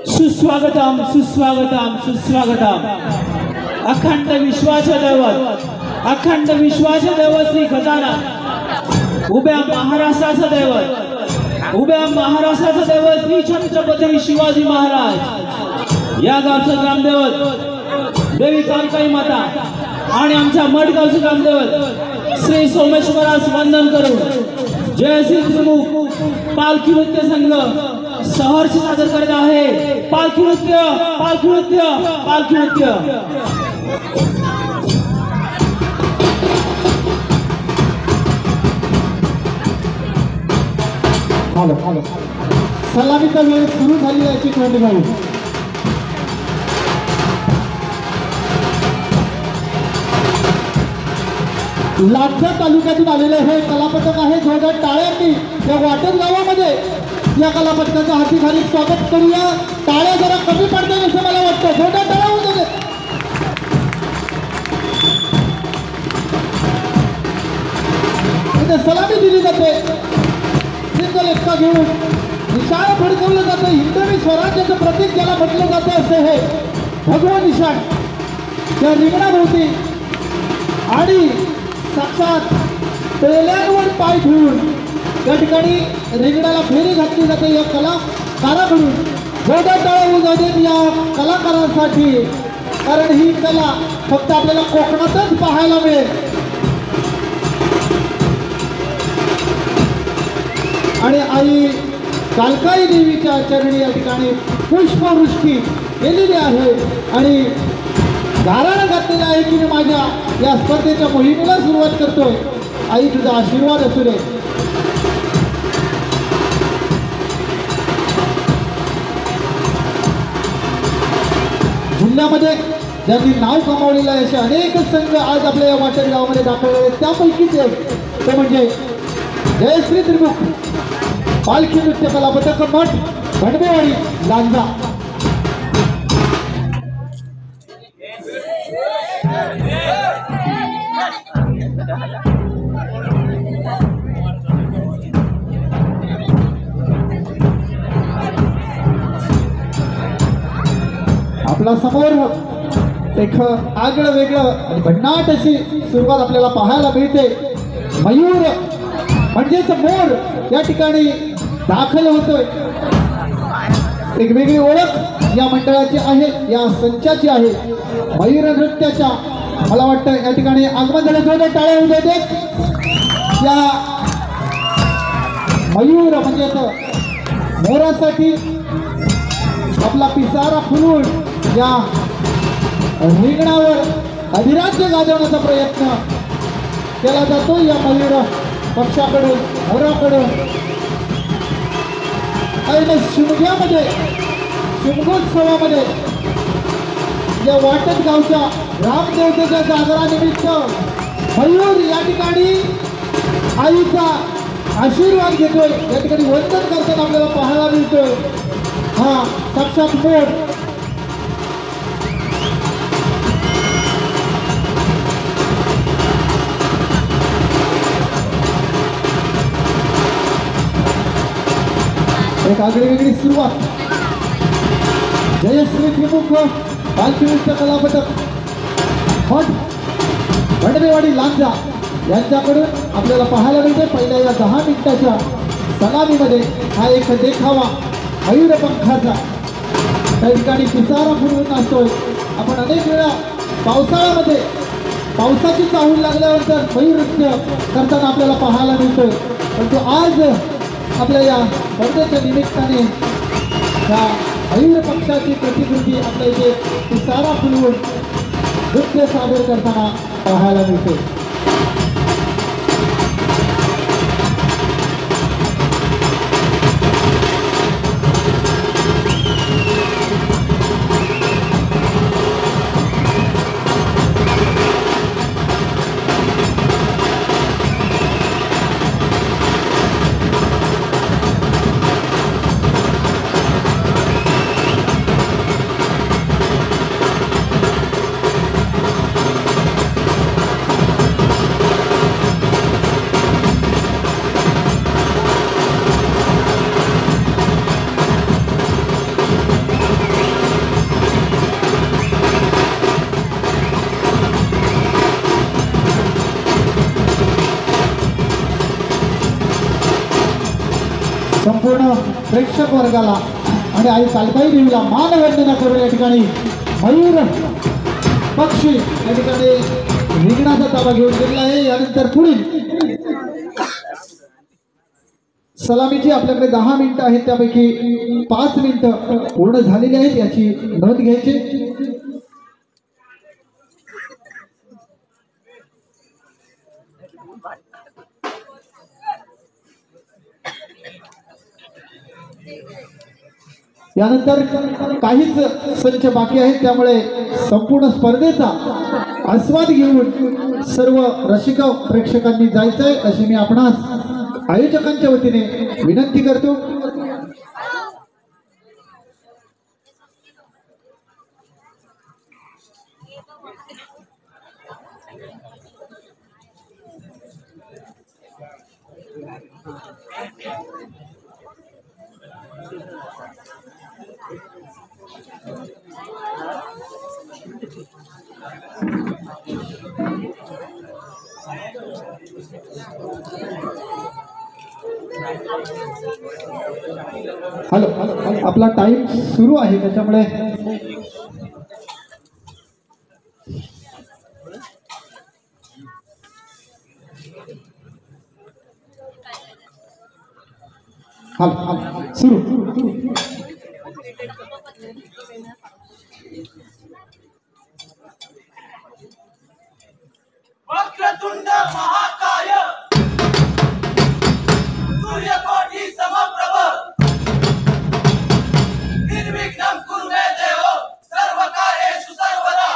सुस्वागतम सुस्वागतम सुस्वागतम। अखंड विश्वाचे दैवत, अखंड विश्वाचे दैवत श्री गजानन, उभ्या महाराष्ट्राचं दैवत, उभ्या महाराष्ट्राचं दैवत श्री छत्रपती शिवाजी महाराज, या गावचं ग्रामदैवत देवी कालकाई माता आणि आमच्या मडगावचं ग्रामदैवत श्री सोमेश्वरास वंदन करून जय श्री प्रमुख पालखी नृत्य संघ सहर्ष सादर करत आहे। पालखी नृत्य, पालखी नृत्य, पालखी नृत्य। हॅलो हॅलो, सलामीचा वेळ सुरू झाली याची नोंद घ्यावी। लातूर तालुक्यातून आलेले हे कलापथक आहे। जोरदार टाळ्यांनी या वाटत गावामध्ये या कलापथकाचं हार्दिक हार्दिक स्वागत करूया। टाळ्या जरा कमी पडतात असं मला वाटतं, जोरदार टाळ्या होऊ दे। इथे सलामी दिली जाते, सिंगल एक्का घेऊन निशाण फडकवलं जातं। हिंदवी स्वराज्याचं प्रतीक ज्याला म्हटलं जातं असे हे भगवा निशाण त्या रिंगणाभोवती आणि साक्षात पेल्यांवर पाय ठेवून या ठिकाणी रिंगणाला फेरी घातली जाते या कलाकाराकडून। जोरदार टाळ्या होऊ देत या कलाकारांसाठी, कारण ही कला फक्त आपल्याला कोकणातच पाहायला मिळेल। आणि आई कालकाई देवीच्या चरणी या ठिकाणी पुष्पवृष्टी केलेली आहे आणि गाराणं घातलेलं आहे की मी माझ्या या स्पर्धेच्या मोहिमेला सुरुवात करतोय। आई तुझा आशीर्वाद असू दे। जिल्ह्यामध्ये ज्यांनी नाव कमावलेलं आहे असे अनेक संघ आज आपल्या या वाटण गावामध्ये दाखल आहेत। त्यापैकीच एक ते म्हणजे जयश्री त्रिमुख पालखी नृत्य कलापथक मठ भंडवेवाडी लांजा। आपला समोर एक आगळं वेगळं आणि भन्नाट अशी सुरुवात आपल्याला पाहायला मिळते। मयूर म्हणजेच मोर या ठिकाणी दाखल होतोय। एक वेगळी ओळख या मंडळाची आहे, या संचाची आहे मयूर नृत्याच्या। मला वाटतं या ठिकाणी आगमन झालं, जोरदार टाळ्या होऊ देत या मयूर म्हणजेच मोरासाठी। आपला पिसारा फुलून या रिंगणावर अधिराज्य गाजवण्याचा प्रयत्न केला जातो या मयूर पक्षाकडून, मोराकडून। आणि शिमग्यामध्ये शिमगोत्सवामध्ये या वाटत गावच्या रामदेवतेच्या जागरानिमित्त मयूर या ठिकाणी आईचा आशीर्वाद घेतोय, या ठिकाणी वंदन करताना आपल्याला पाहायला मिळतोय। हा साक्षात मोर एक आगळी वेगळी सुरुवात। जयश्री त्रिमुख पालखी नृत्य कलापथक मठ भंडवेवाडी लांजा यांच्याकडून आपल्याला पाहायला मिळते। पहिल्या या 10 मिनिटाच्या सलामीमध्ये हा एक देखावा मयूरपंखाचा त्या ठिकाणी पिसारा फुलवून असतोय। आपण अनेक वेळा पावसाळ्यामध्ये पावसाची चाहूल लागल्यानंतर मयूर नृत्य करताना आपल्याला पाहायला मिळतोय, परंतु आज आपल्या या स्पर्धेच्या निमित्ताने या मयूर पक्षाची प्रतिकृती आपल्या इथे पिसारा फुलवून नृत्य सादर करताना पाहायला मिळते। संपूर्ण प्रेक्षक वर्गाला आणि आई कालबाई देवीला मानवंदना करून या ठिकाणी मयूर पक्षी या ठिकाणी रिंगणाचा ताबा घेऊन गेलेला आहे। यानंतर पुढील सलामीची आपल्याकडे 10 मिनिटं आहेत, त्यापैकी 5 मिनिटं पूर्ण झालेली आहेत, याची नोंद घ्यायची। यानंतर काहीच संच बाकी आहेत, त्यामुळे संपूर्ण स्पर्धेचा आस्वाद घेऊन सर्व रसिक प्रेक्षकांनी जायचंय अशी मी आपणास आयोजकांच्या वतीने विनंती करतो। हॅलो, आपला टाइम सुरू आहे त्याच्यामुळे सुरू। वक्रतुंड महाकाय सूर्यकोटि समप्रभ निर्विघ्नं कुरु मे देव सर्वकार्येषु सर्वदा।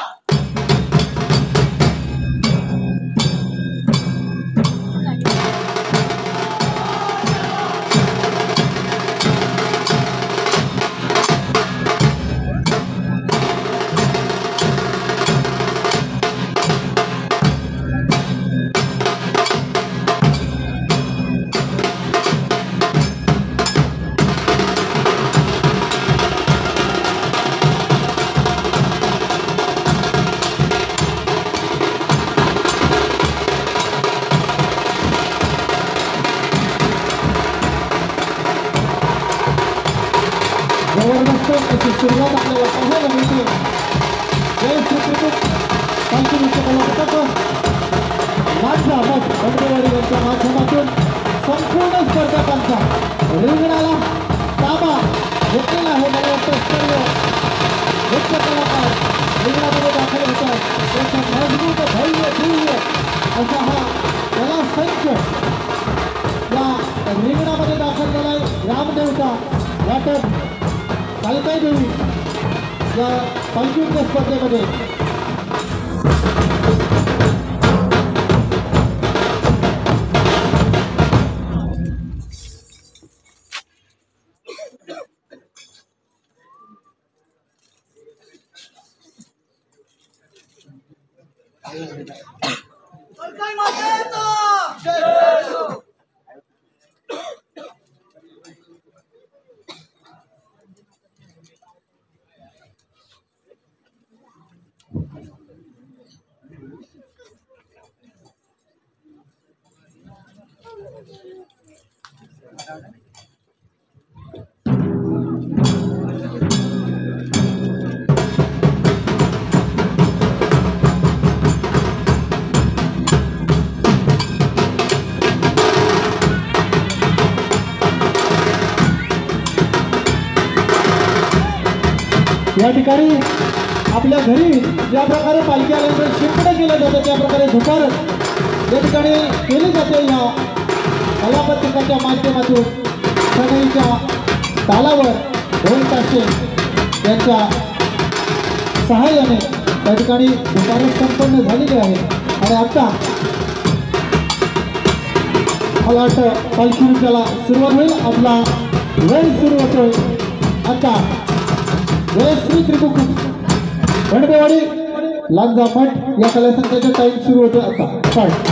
जबरदस्त अशी सुरुवात आपल्याला पाहायला मिळते। जय श्री कृष्ण पालखी कला पथक माझा मत बंडवाडी यांच्या माध्यमातून संपूर्ण स्पर्धकांचा रिंगणाला ताबा घेतलेला आहे। मला वाटतं सर्व नृत्य कलाकार रिंगणामध्ये दाखल होतात, त्यांचा मजबूत धैर्य दिव्य असा हा कला संच या रिंगणामध्ये दाखल झाला आहे। रामदेवता वाटप कालबाई देवी या पालखीच्या स्पर्धेमध्ये सरकार मातेचा जय हो। या ठिकाणी आपल्या घरी ज्या प्रकारे पालखी आल्यानंतर शिंपडं केलं जातं त्या प्रकारे झुकारत या ठिकाणी केली जाते। या कलापथकाच्या माध्यमातून सनईच्या तालावर ढोल ताशे यांच्या सहाय्याने त्या ठिकाणी झुकारत संपन्न झालेली आहे। आणि आता मला वाटतं पालखी नृत्याला सुरुवात होईल, आपला वेळ सुरू होतोय आता। जय श्री त्रिकुट बंडवाडी लांजा मठ या कलासंघाचा टाइम सुरू होतो आता। स्टार्ट।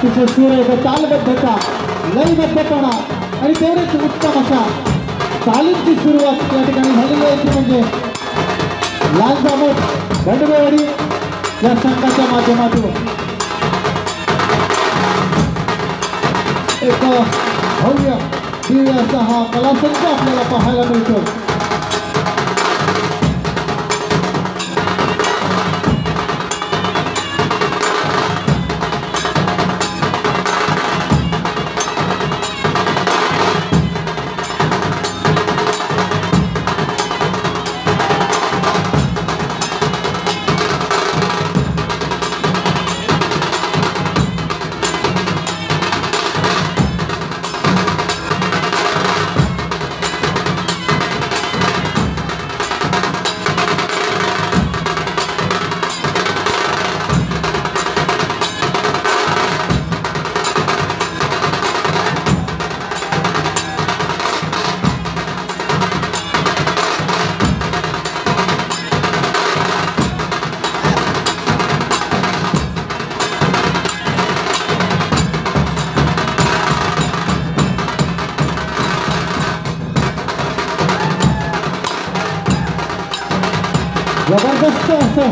अतिशय सुरेख तालबद्धता, लयबद्धपणा आणि तेवढेच उत्तम अशा चालींची सुरुवात या ठिकाणी झालेली आहे, ती म्हणजे लांजामोड बंडवेवाडी या संघाच्या माध्यमातून एक भव्य दिव्य असा हा कलासंच आपल्याला पाहायला मिळतो. जबरदस्त असं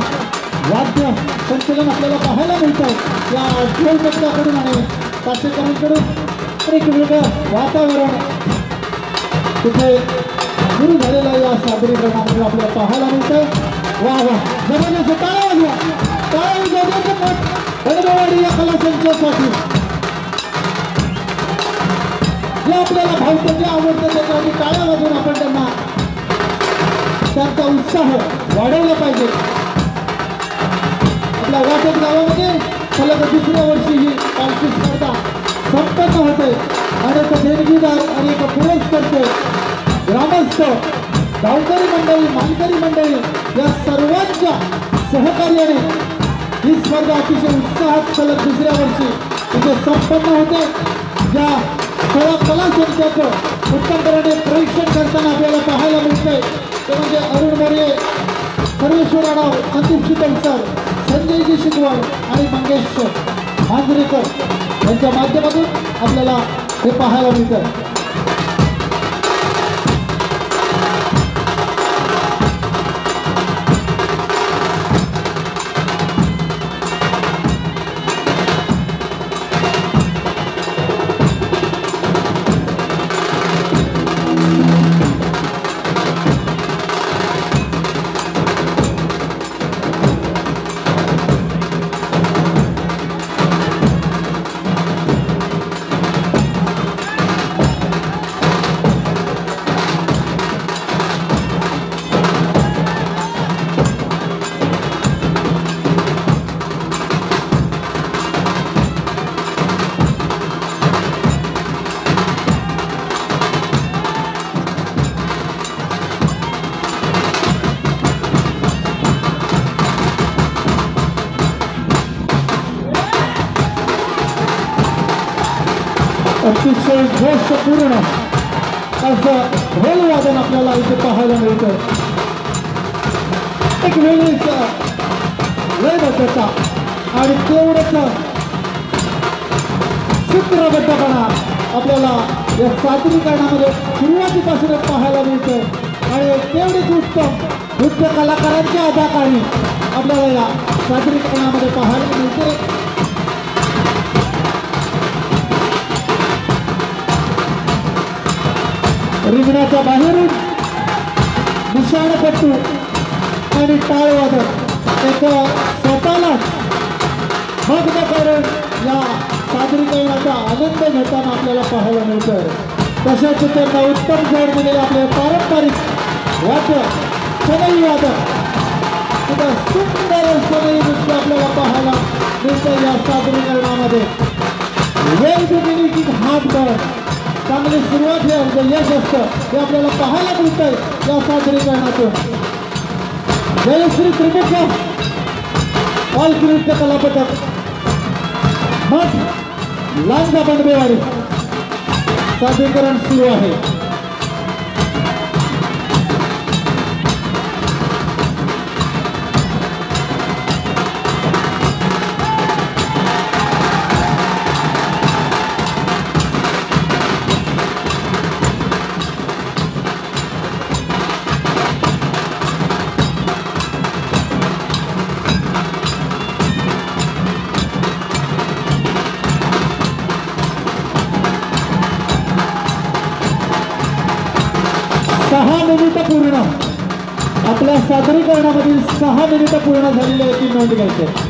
वाद्य संचलन आपल्याला पाहायला मिळतं या ढोलपथकाकडून आणि काटेकरांकडून. एक वेगळं वातावरण तिथे सुरू झालेलं या सादरीकरणामध्ये आपल्याला पाहायला मिळतंय. वा वा, जबरदस्त टाळ्या वाजवा, टाळ्या वाजवा बंडवेवाडी या कलासंचासाठी. जे आपल्याला भावतं, जे आवडतं त्याच्यासाठी टाळ्या वाजवून आपण त्यांचा उत्साह वाढवला पाहिजे. आपल्या वाटत गावामध्ये सलग दुसऱ्या वर्षी ही पालखी स्पर्धा संपन्न होते. अनेक देणगीदार, अनेक पुरस्कर्ते, ग्रामस्थ, गावकरी मंडळी, मानकरी मंडळी या सर्वांच्या सहकार्याने ही स्पर्धा अतिशय उत्साहात सलग दुसऱ्या वर्षी तिथे संपन्न होते. ज्या 16 कलासंचाचं उत्तमपणे परीक्षण करताना आपल्याला पाहायला मिळतंय ते म्हणजे अरुण मोरे, सर्वेश्वर आडाव, संदीप शिकलसर, संजयजी शिकवण आणि मंगेश मांजरेकर यांच्या माध्यमातून आपल्याला हे पाहायला मिळतं. अतिशय जोशपूर्ण असं ढोलवादन आपल्याला इथे पाहायला मिळतं. एक वेगळीच लयबद्धता आणि तेवढंच सूत्रबद्धपणा आपल्याला या सादरीकरणामध्ये सुरुवातीपासूनच पाहायला मिळतं आणि तेवढीच उत्तम नृत्य कलाकारांच्या अदाकारी आपल्याला या सादरीकरणामध्ये पाहायला मिळते. रिंगणाच्या बाहेरून निशाणपट्टू आणि टाळवादन एक स्वतःलाच मग्न करून या सादरीकरणाचा आनंद घेताना आपल्याला पाहायला मिळतं. तशाच त्यांना उत्तम जोड दिलेले आपले पारंपरिक वाद्य सनई वादन, सुद्धा सुंदर सनई नृत्य आपल्याला पाहायला मिळतं या सादरीकरणामध्ये. वेगवेगळी की हातभर चांगली सुरुवात हे जे यश असतं हे आपल्याला पाहायला मिळतंय या सादरीकरणातून. जयश्री त्रिमुख पालखी नृत्य कला पथक मठ लांजा बंडवेवाडी सादरीकरण सुरू आहे. सादरीकरणामधील 6 मिनिटं पूर्ण झालेली आहे ती नोंद घ्यायची आहे.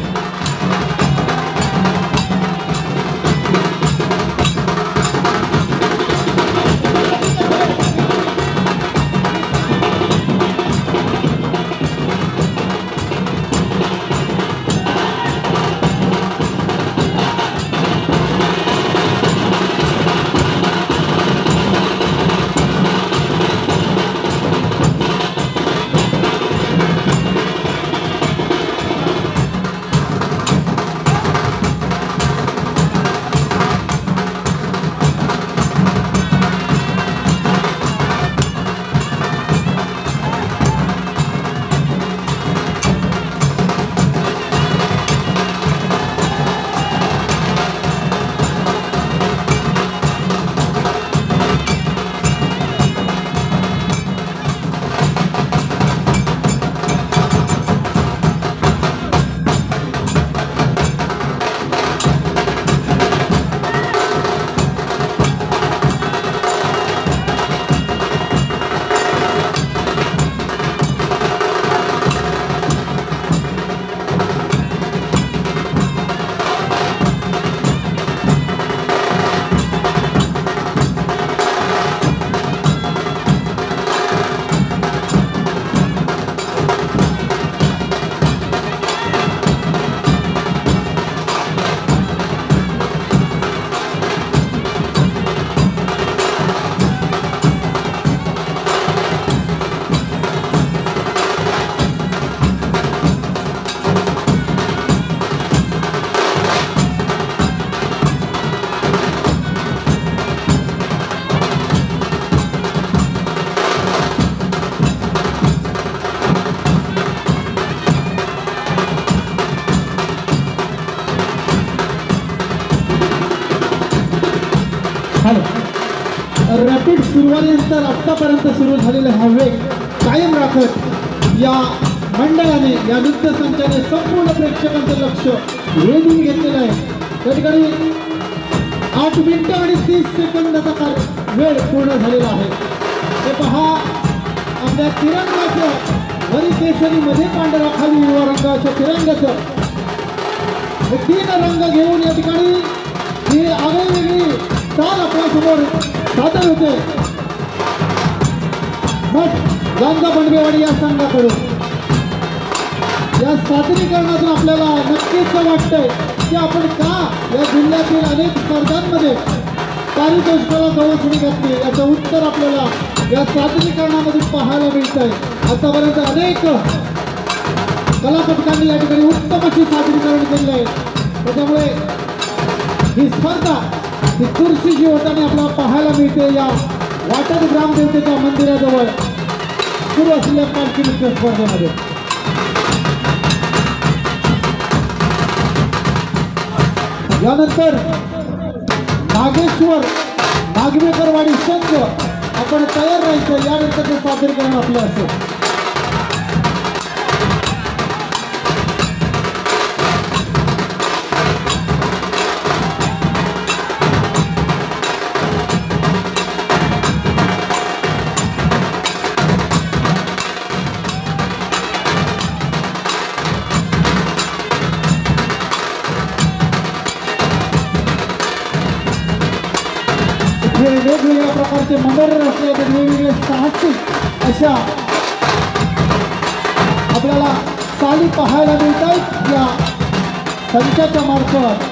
रॅपिड सुरुवातीनंतर आत्तापर्यंत सुरू झालेला हा वेग कायम राखत या मंडळाने या नृत्य संचाने संपूर्ण प्रेक्षकांचं लक्ष वेधून घेतलेलं आहे. त्या ठिकाणी 8 मिनिटं आणि 30 सेकंदाचा वेळ पूर्ण झालेला आहे. ते पहा आपल्या तिरंगाचं वरी केसरीमध्ये पांढरा खाली हिरवा रंगाच्या तिरंगाचं हे 3 रंग घेऊन या ठिकाणी ही आगळीवेगळी चाल आपल्यासमोर सादर होते. मग गांजा बंडवेवाडी या संघाकडून या सादरीकरणातून आपल्याला नक्कीच वाटतंय की आपण का या जिल्ह्यातील अनेक स्पर्धांमध्ये पारितोषिकाला गवसणी घातली याचं उत्तर आपल्याला या सादरीकरणामधून पाहायला मिळत आहे. आतापर्यंत अनेक कलापथकांनी या ठिकाणी उत्तम अशी सादरीकरण केलेलं आहे. त्याच्यामुळे ही स्पर्धा ही चुरशीची होताना आपल्याला पाहायला मिळते या वाटद ग्रामदेवतेच्या मंदिराजवळ सुरू असलेल्या पालखी नृत्य स्पर्धेमध्ये. यानंतर नागेश्वर नागवेकरवाडी संघ आपण तयार राहायचं. यानंतर ते सादरीकरण आपलं असेल. वेगवेगळ्या प्रकारचे मनोरंजन असलेले वेगवेगळे साहसिक अशा आपल्याला चाली पाहायला मिळत आहेत या संचाच्या मार्फत.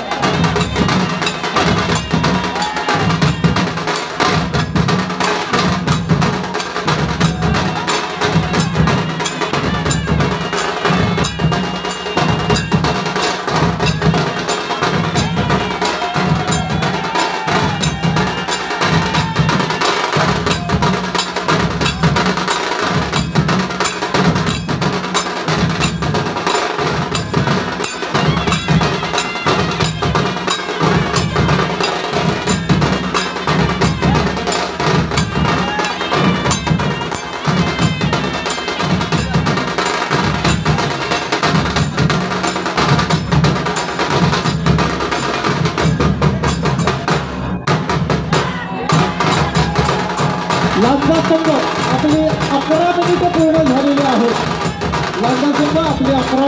लांजा संघ आपले 11 मिनिटं पूर्ण झालेले आहेत.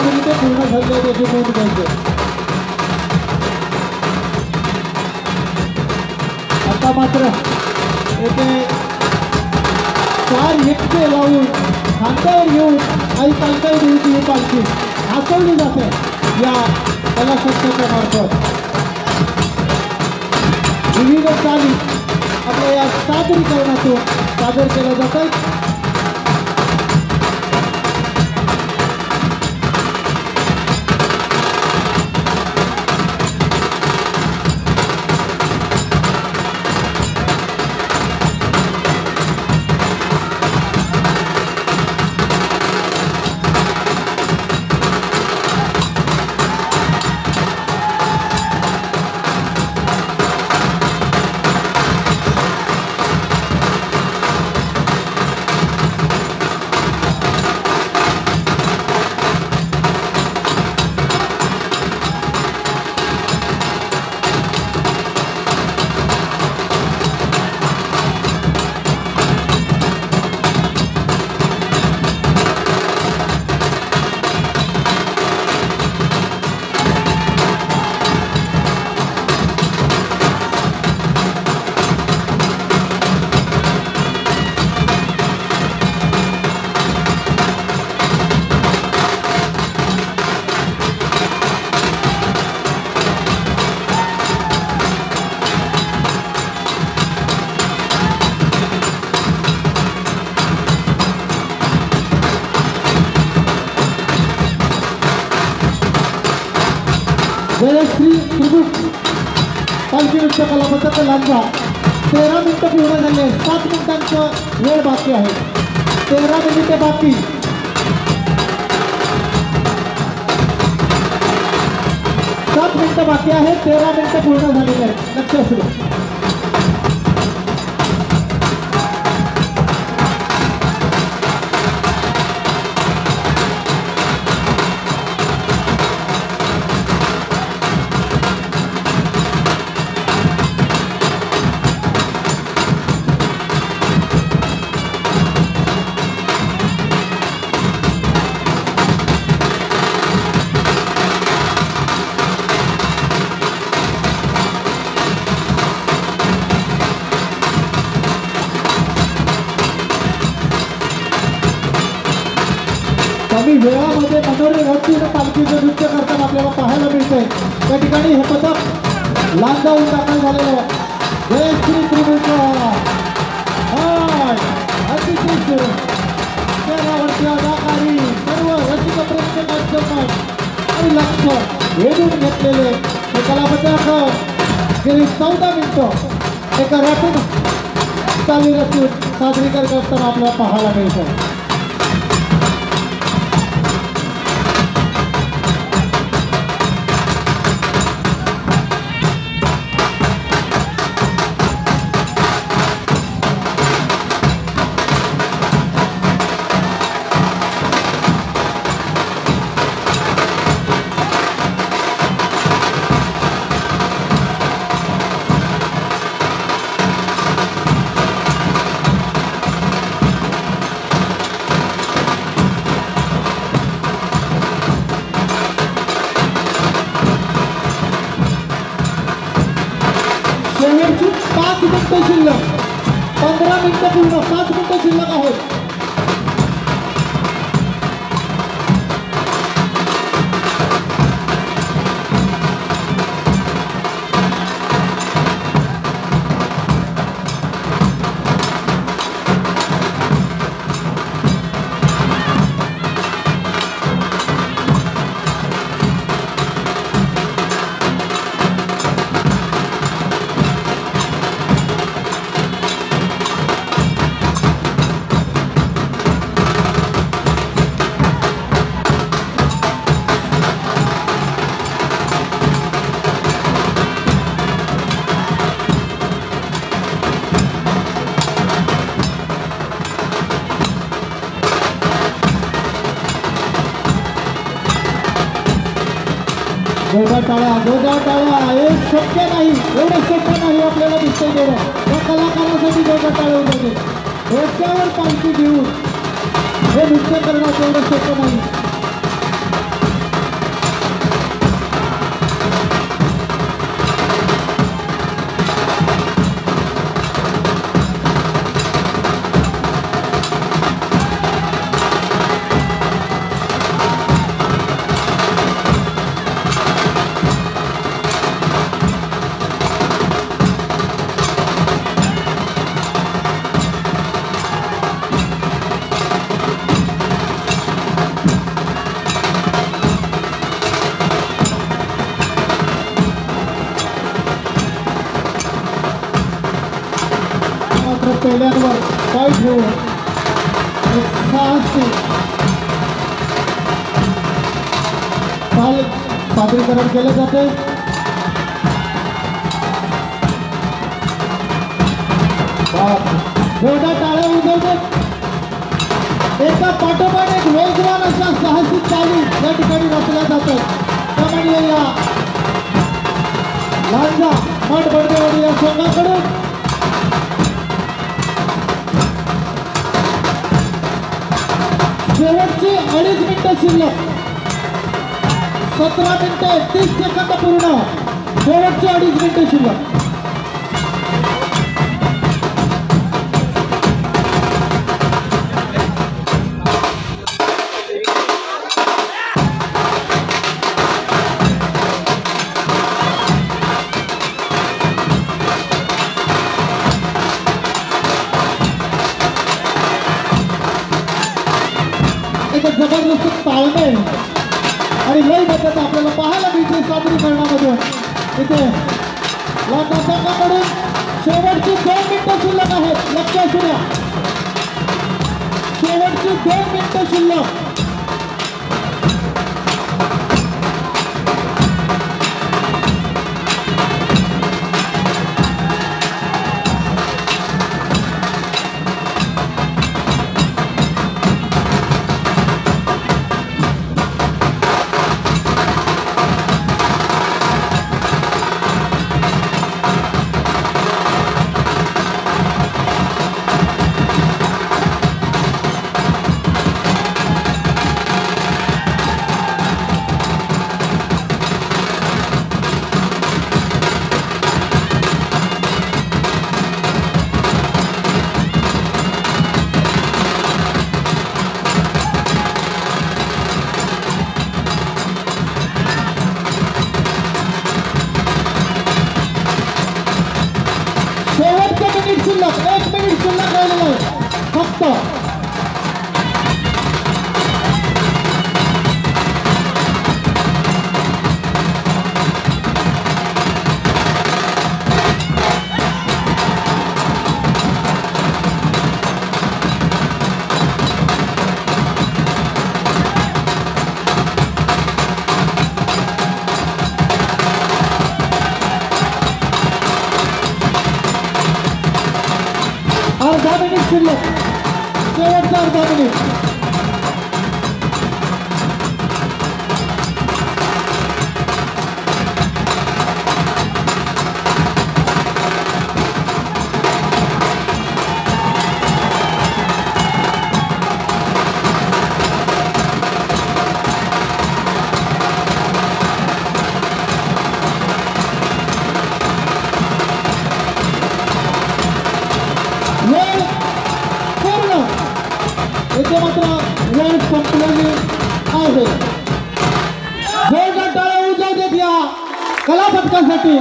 मिनिटे पूर्ण झाले आहेत याची नोंद घ्यायची. आता मात्र येथे 4 एकटे लावून खांद्यावर घेऊन आई पालखी देवीची ही पालखी नाचवली जाते या कलाक्षेत्राच्या मार्फत. विविध चाली आपल्या या सादरीकरणातून सादर केल्या जातात. जयश्री त्रिभुज पालखी नृत्य कलापथक लांजा 13 मिनिटं पूर्ण झाले. 7 मिनिटांचं वेळ बाकी आहे. 13 मिनिटे बाकी. 7 मिनिटं बाकी आहे. 13 मिनिटं पूर्ण झालेली आहेत. लक्ष असू द्या. कमी वेळामध्ये मनोरंजन पालखीचं नृत्य करताना आपल्याला पाहायला मिळतंय. त्या ठिकाणी हे पथक लांजावून दाखल झालेलं आहे. जयश्री त्रिभुज अतिशय शहरावरती अदाकारी सर्व रसिक प्रेक्षक आणि लक्ष वेधून घेतलेले हे कलापथक गेली 14 मिनिटं एका रॅपिड चाली रचून सादरीकरण करताना आपल्याला पाहायला मिळतं. शेवटची 5 मिनिटं शिल्लक. 15 मिनिटं पूर्ण. 5 मिनिटं शिल्लक आहेत. जोरदार टाळ्या. हे शक्य नाही, एवढं शक्य नाही आपल्याला दिसतंय तेवढं. या कलाकारासाठी जोरदार टाळ्या होते. रस्त्यावर पालखी घेऊन हे नृत्य करणं तेवढं शक्य नाही. पहिल्यांवर पाय ठेवून एक साहसी चाल सादरीकरण केले जाते. जोरदार टाळ्या उजवतात. एका पाठोपाठ एक वेगवान अशा साहसी चाली या ठिकाणी रचल्या जातात. त्यामुळे या लांजा मठ बडदेवाडी या संघाकडून शेवटची 2.5 मिनिटं शिल्लक. 17 मिनिटं 31 सेकंद पूर्ण. शेवटची 2.5 मिनिटं शिल्लक. जबरदस्त ताळमेळ आणि लयबद्धता आपल्याला पाहायला मिळते सादरीकरणामधून. इथे लांजा संघाकडून शेवटची 2 मिनिटं शिल्लक आहेत. लक्ष असू द्या, शेवटची 2 मिनिटं शिल्लक. शेवटचं मिनिट शिल्लक. 1 मिनिट शिल्लक राहिलेलं आहे फक्त. अर्धा मिनिट शिल्लक. शेवटचा अर्धा मिनिट. वेळ पूर्ण. इथे मात्र वेळ संपलेली आहे. जोरदार टाळ्या उजवतात या कला पथकासाठी.